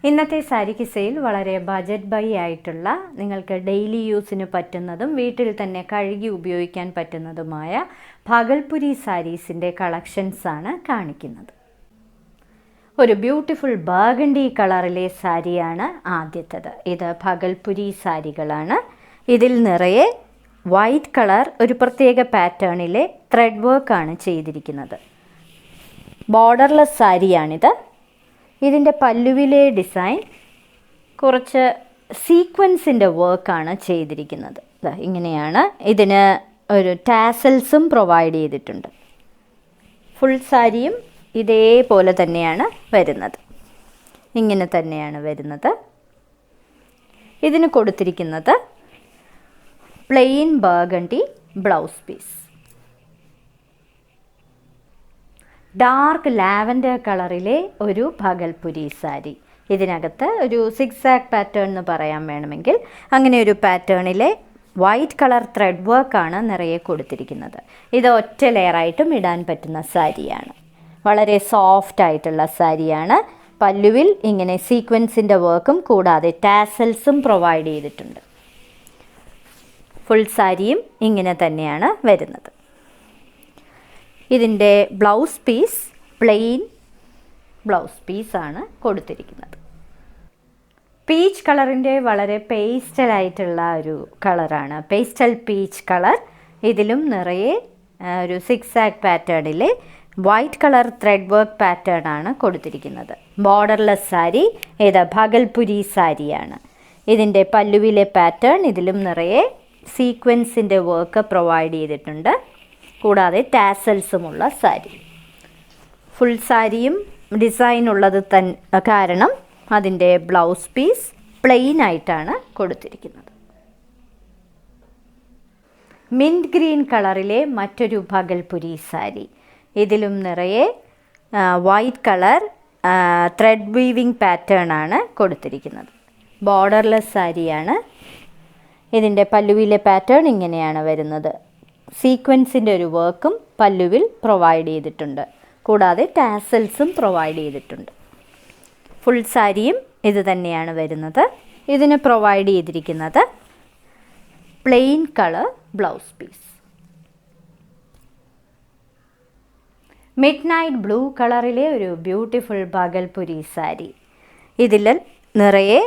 ഇന്നത്തെ സാരി കിസയിൽ വളരെ budget by ആയിട്ടുള്ള നിങ്ങൾക്ക് ഡെയിലി യൂസിന് പറ്റുന്നതും വീട്ടിൽ തന്നെ കഴുകി ഉപയോഗിക്കാൻ പറ്റുന്നതുമായ ഭാഗൽപുരി സാരീസിൻ്റെ കളക്ഷൻസാണ് കാണിക്കുന്നത്. ഒരു ബ്യൂട്ടിഫുൾ ബർഗണ്ടി കളറിലെ സാരിയാണ് ആദ്യത്തേത്. ഇത് ഭാഗൽപുരി സാരികളാണ്. ഇതിൽ നിറയെ വൈറ്റ് കളർ ഒരു പ്രത്യേക പാറ്റേണിലെ ത്രെഡ് വർക്കാണ് ചെയ്തിരിക്കുന്നത്. ബോർഡർലെസ് സാരിയാണിത്. ഇതിൻ്റെ പല്ലുവിലെ ഡിസൈൻ കുറച്ച് സീക്വൻസിൻ്റെ വർക്കാണ് ചെയ്തിരിക്കുന്നത്. ഇങ്ങനെയാണ്. ഇതിന് ഒരു ടാസൽസും പ്രൊവൈഡ് ചെയ്തിട്ടുണ്ട്. ഫുൾ സാരിയും ഇതേപോലെ തന്നെയാണ് വരുന്നത്. ഇങ്ങനെ തന്നെയാണ് വരുന്നത്. ഇതിന് കൊടുത്തിരിക്കുന്നത് plain burgundy blouse piece. Dark lavender കളറിലെ ഒരു ഭാഗൽപുരി സാരി. ഇതിനകത്ത് ഒരു സിക്സാക് പാറ്റേൺ എന്ന് പറയാൻ വേണമെങ്കിൽ അങ്ങനെ ഒരു പാറ്റേണിലെ വൈറ്റ് കളർ ത്രെഡ് വർക്കാണ് നിറയെ കൊടുത്തിരിക്കുന്നത്. ഇത് ഒറ്റ ലെയറായിട്ടും ഇടാൻ പറ്റുന്ന സാരിയാണ്. വളരെ സോഫ്റ്റ് ആയിട്ടുള്ള സാരിയാണ്. പല്ലുവിൽ ഇങ്ങനെ സീക്വൻസിൻ്റെ വർക്കും കൂടാതെ ടാസൽസും പ്രൊവൈഡ് ചെയ്തിട്ടുണ്ട്. ഫുൾ സാരിയും ഇങ്ങനെ തന്നെയാണ് വരുന്നത്. ഇതിൻ്റെ ബ്ലൗസ് പീസ് പ്ലെയിൻ ബ്ലൗസ് പീസാണ് കൊടുത്തിരിക്കുന്നത്. പീച്ച് കളറിൻ്റെ വളരെ പേസ്റ്റലായിട്ടുള്ള ഒരു കളറാണ്. Pastel peach colour. ഇതിലും നിറയെ ഒരു സിക്സാക് പാറ്റേണിലെ white colour thread work pattern ആണ് കൊടുത്തിരിക്കുന്നത്. ബോർഡർലെസ് സാരി. ഇത് ഭാഗൽപുരി സാരിയാണ്. ഇതിൻ്റെ പല്ലുവിലെ പാറ്റേൺ ഇതിലും നിറയെ സീക്വൻസിൻ്റെ വർക്ക് പ്രൊവൈഡ് ചെയ്തിട്ടുണ്ട്. കൂടാതെ ടാസൽസുമുള്ള സാരി. ഫുൾ സാരിയും ഡിസൈൻ ഉള്ളത് കാരണം അതിൻ്റെ ബ്ലൗസ് പീസ് പ്ലെയിൻ ആയിട്ടാണ് കൊടുത്തിരിക്കുന്നത്. മിൻറ്റ് ഗ്രീൻ കളറിലെ മറ്റൊരു ഭാഗൽപുരി സാരി. ഇതിലും നിറയെ white colour thread weaving pattern ആണ് കൊടുത്തിരിക്കുന്നത്. ബോർഡർലെസ് സാരിയാണ്. ഇതിൻ്റെ പല്ലുവിലെ പാറ്റേൺ ഇങ്ങനെയാണ് വരുന്നത്. സീക്വൻസിൻ്റെ ഒരു വർക്കും പല്ലുവിൽ പ്രൊവൈഡ് ചെയ്തിട്ടുണ്ട്. കൂടാതെ ടാസൽസും പ്രൊവൈഡ് ചെയ്തിട്ടുണ്ട്. ഫുൾ സാരിയും ഇത് തന്നെയാണ് വരുന്നത്. ഇതിന് പ്രൊവൈഡ് ചെയ്തിരിക്കുന്നത് plain colour blouse piece. Midnight blue കളറിലെ ഒരു ബ്യൂട്ടിഫുൾ ഭാഗൽപുരി സാരി. ഇതിൽ നിറയെ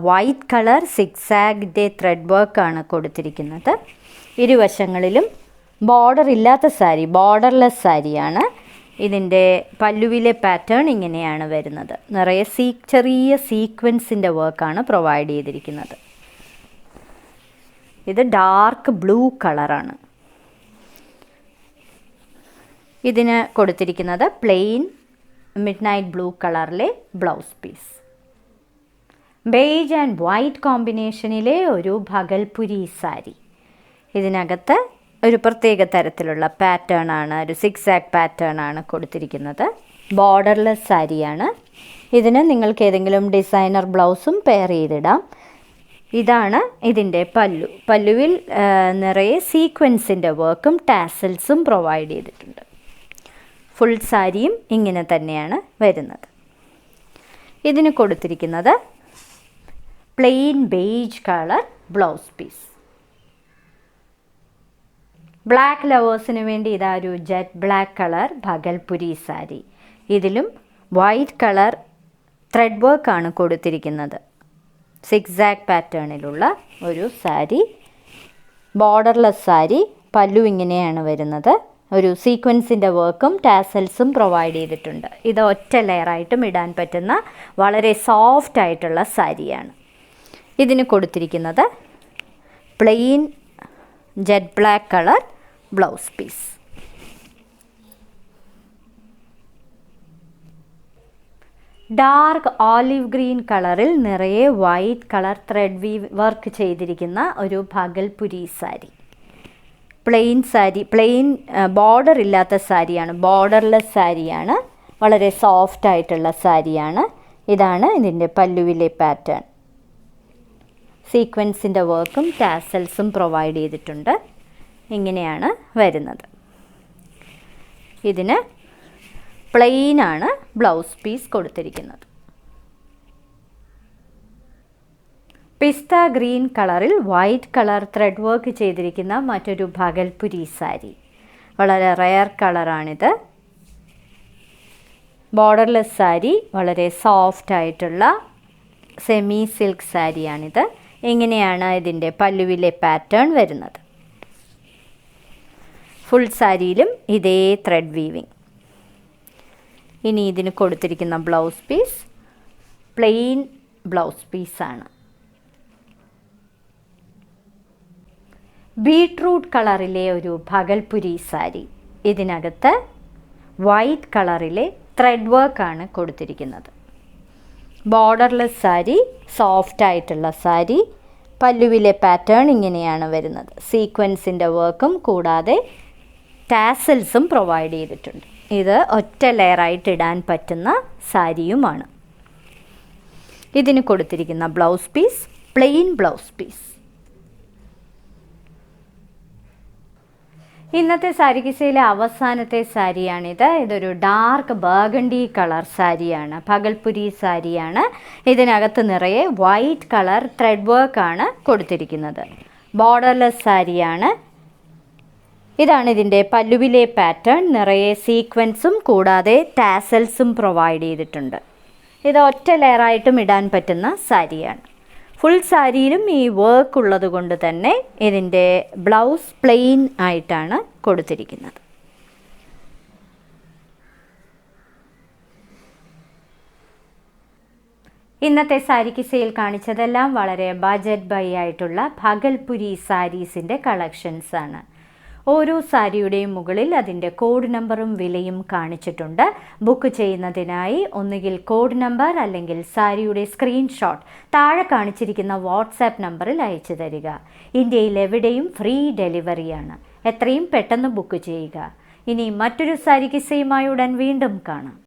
വൈറ്റ് കളർ സിക്സാഗിൻ്റെ ത്രെഡ് വർക്കാണ് കൊടുത്തിരിക്കുന്നത്. ഇരുവശങ്ങളിലും ബോർഡർ ഇല്ലാത്ത സാരി, ബോർഡർലെസ് സാരിയാണ്. ഇതിൻ്റെ പല്ലുവിലെ പാറ്റേൺ ഇങ്ങനെയാണ് വരുന്നത്. നിറയെ ചെറിയ സീക്വൻസിൻ്റെ വർക്കാണ് പ്രൊവൈഡ് ചെയ്തിരിക്കുന്നത്. ഇത് ഡാർക്ക് ബ്ലൂ കളറാണ്. ഇതിന് കൊടുത്തിരിക്കുന്നത് പ്ലെയിൻ മിഡ് നൈറ്റ് ബ്ലൂ കളറിലെ blouse piece. Beige and white കോമ്പിനേഷനിലെ ഒരു ഭാഗൽപുരി സാരി. ഇതിനകത്ത് ഒരു പ്രത്യേക തരത്തിലുള്ള പാറ്റേൺ ആണ്, ഒരു സിക്സാക് പാറ്റേൺ ആണ് കൊടുത്തിരിക്കുന്നത്. ബോർഡർലെസ് സാരിയാണ്. ഇതിന് നിങ്ങൾക്ക് ഏതെങ്കിലും ഡിസൈനർ ബ്ലൗസും പെയർ ചെയ്തിടാം. ഇതാണ് ഇതിൻ്റെ പല്ലു. പല്ലുവിൽ നിറയെ സീക്വൻസിൻ്റെ വർക്കും ടാസൽസും പ്രൊവൈഡ് ചെയ്തിട്ടുണ്ട്. ഫുൾ സാരിയും ഇങ്ങനെ തന്നെയാണ് വരുന്നത്. ഇതിന് കൊടുത്തിരിക്കുന്നത് plain beige colour blouse piece. Black ലവേഴ്സിന് വേണ്ടി ഇതാ ഒരു jet black colour Bhagalpuri sari. ഇതിലും വൈറ്റ് കളർ ത്രെഡ് വർക്കാണ് കൊടുത്തിരിക്കുന്നത്. സിക്സാക് പാറ്റേണിലുള്ള ഒരു സാരി. ബോർഡർലെസ് സാരി. പല്ലു ഇങ്ങനെയാണ് വരുന്നത്. ഒരു സീക്വൻസിൻ്റെ വർക്കും ടാസൽസും പ്രൊവൈഡ് ചെയ്തിട്ടുണ്ട്. ഇത് ഒറ്റ ലെയറായിട്ടും ഇടാൻ പറ്റുന്ന വളരെ സോഫ്റ്റ് ആയിട്ടുള്ള സാരിയാണ്. ഇതിന് കൊടുത്തിരിക്കുന്നത് plain jet black colour blouse piece. Dark olive green കളറിൽ നിറയെ white colour thread weave work ചെയ്തിരിക്കുന്ന ഒരു Bhagalpuri sari. Plain sari. Plain border ഇല്ലാത്ത സാരിയാണ്. ബോർഡർലെസ് സാരിയാണ്. വളരെ സോഫ്റ്റ് ആയിട്ടുള്ള സാരിയാണ്. ഇതാണ് ഇതിൻ്റെ പല്ലുവിലെ പാറ്റേൺ. സീക്വൻസിൻ്റെ വർക്കും ടാസൽസും പ്രൊവൈഡ് ചെയ്തിട്ടുണ്ട്. ഇങ്ങനെയാണ് വരുന്നത്. ഇതിന് പ്ലെയിനാണ് ബ്ലൗസ് പീസ് കൊടുത്തിരിക്കുന്നത്. പിസ്ത ഗ്രീൻ കളറിൽ വൈറ്റ് കളർ ത്രെഡ് വർക്ക് ചെയ്തിരിക്കുന്ന മറ്റൊരു ഭഗൽപുരി സാരി. വളരെ റെയർ കളറാണിത്. ബോർഡർലെസ് സാരി, വളരെ സോഫ്റ്റ് ആയിട്ടുള്ള സെമി സിൽക്ക് സാരിയാണിത്. ഇങ്ങനെയാണ് ഇതിൻ്റെ പല്ലുവിലെ പാറ്റേൺ വരുന്നത്. ഫുൾ സാരിയിലും ഇതേ ത്രെഡ് വീവിങ്. ഇനി ഇതിന് കൊടുത്തിരിക്കുന്ന ബ്ലൗസ് പീസ് പ്ലെയിൻ ബ്ലൗസ് പീസാണ്. ബീട്രൂട്ട് കളറിലെ ഒരു ഭഗൽപുരി സാരി. ഇതിനകത്ത് വൈറ്റ് കളറിലെ ത്രെഡ് വർക്കാണ് കൊടുത്തിരിക്കുന്നത്. ബോർഡർലെസ് സാരി, സോഫ്റ്റ് ആയിട്ടുള്ള സാരി. പല്ലുവിലെ പാറ്റേൺ ഇങ്ങനെയാണ് വരുന്നത്. സീക്വൻസിൻ്റെ വർക്കും കൂടാതെ ടാസൽസും പ്രൊവൈഡ് ചെയ്തിട്ടുണ്ട്. ഇത് ഒറ്റ ലെയറായിട്ട് ഇടാൻ പറ്റുന്ന സാരിയുമാണ്. ഇതിന് കൊടുത്തിരിക്കുന്ന blouse piece plain blouse piece. ഇന്നത്തെ സാരി കിസയിലെ അവസാനത്തെ സാരിയാണിത്. ഇതൊരു ഡാർക്ക് ബർഗണ്ടി കളർ സാരിയാണ്. ഭഗൽപുരി സാരിയാണ്. ഇതിനകത്ത് നിറയെ വൈറ്റ് കളർ ത്രെഡ് വർക്കാണ് കൊടുത്തിരിക്കുന്നത്. ബോർഡർലെസ് സാരിയാണ്. ഇതാണ് ഇതിൻ്റെ പല്ലുവിലെ പാറ്റേൺ. നിറയെ സീക്വൻസും കൂടാതെ ടാസൽസും പ്രൊവൈഡ് ചെയ്തിട്ടുണ്ട്. ഇത് ഒറ്റ ലെയറായിട്ടും ഇടാൻ പറ്റുന്ന സാരിയാണ്. ഫുൾ സാരിയിലും ഈ വർക്ക് ഉള്ളത് കൊണ്ട് തന്നെ ഇതിൻ്റെ ബ്ലൗസ് പ്ലെയിൻ ആയിട്ടാണ് കൊടുത്തിരിക്കുന്നത്. ഇന്നത്തെ സാരി കിസയിൽ കാണിച്ചതെല്ലാം വളരെ ബജറ്റ് ബൈ ആയിട്ടുള്ള ഭഗൽപുരി സാരീസിൻ്റെ കളക്ഷൻസ് ആണ്. ഓരോ സാരിയുടെയും മുകളിൽ അതിൻ്റെ കോഡ് നമ്പറും വിലയും കാണിച്ചിട്ടുണ്ട്. ബുക്ക് ചെയ്യുന്നതിനായി ഒന്നുകിൽ കോഡ് നമ്പർ അല്ലെങ്കിൽ സാരിയുടെ സ്ക്രീൻഷോട്ട് താഴെ കാണിച്ചിരിക്കുന്ന വാട്സാപ്പ് നമ്പറിൽ അയച്ചു തരിക. ഇന്ത്യയിൽ എവിടെയും ഫ്രീ ഡെലിവറിയാണ്. എത്രയും പെട്ടെന്ന് ബുക്ക് ചെയ്യുക. ഇനി മറ്റൊരു സാരി കിസയുമായി ഉടൻ വീണ്ടും കാണാം.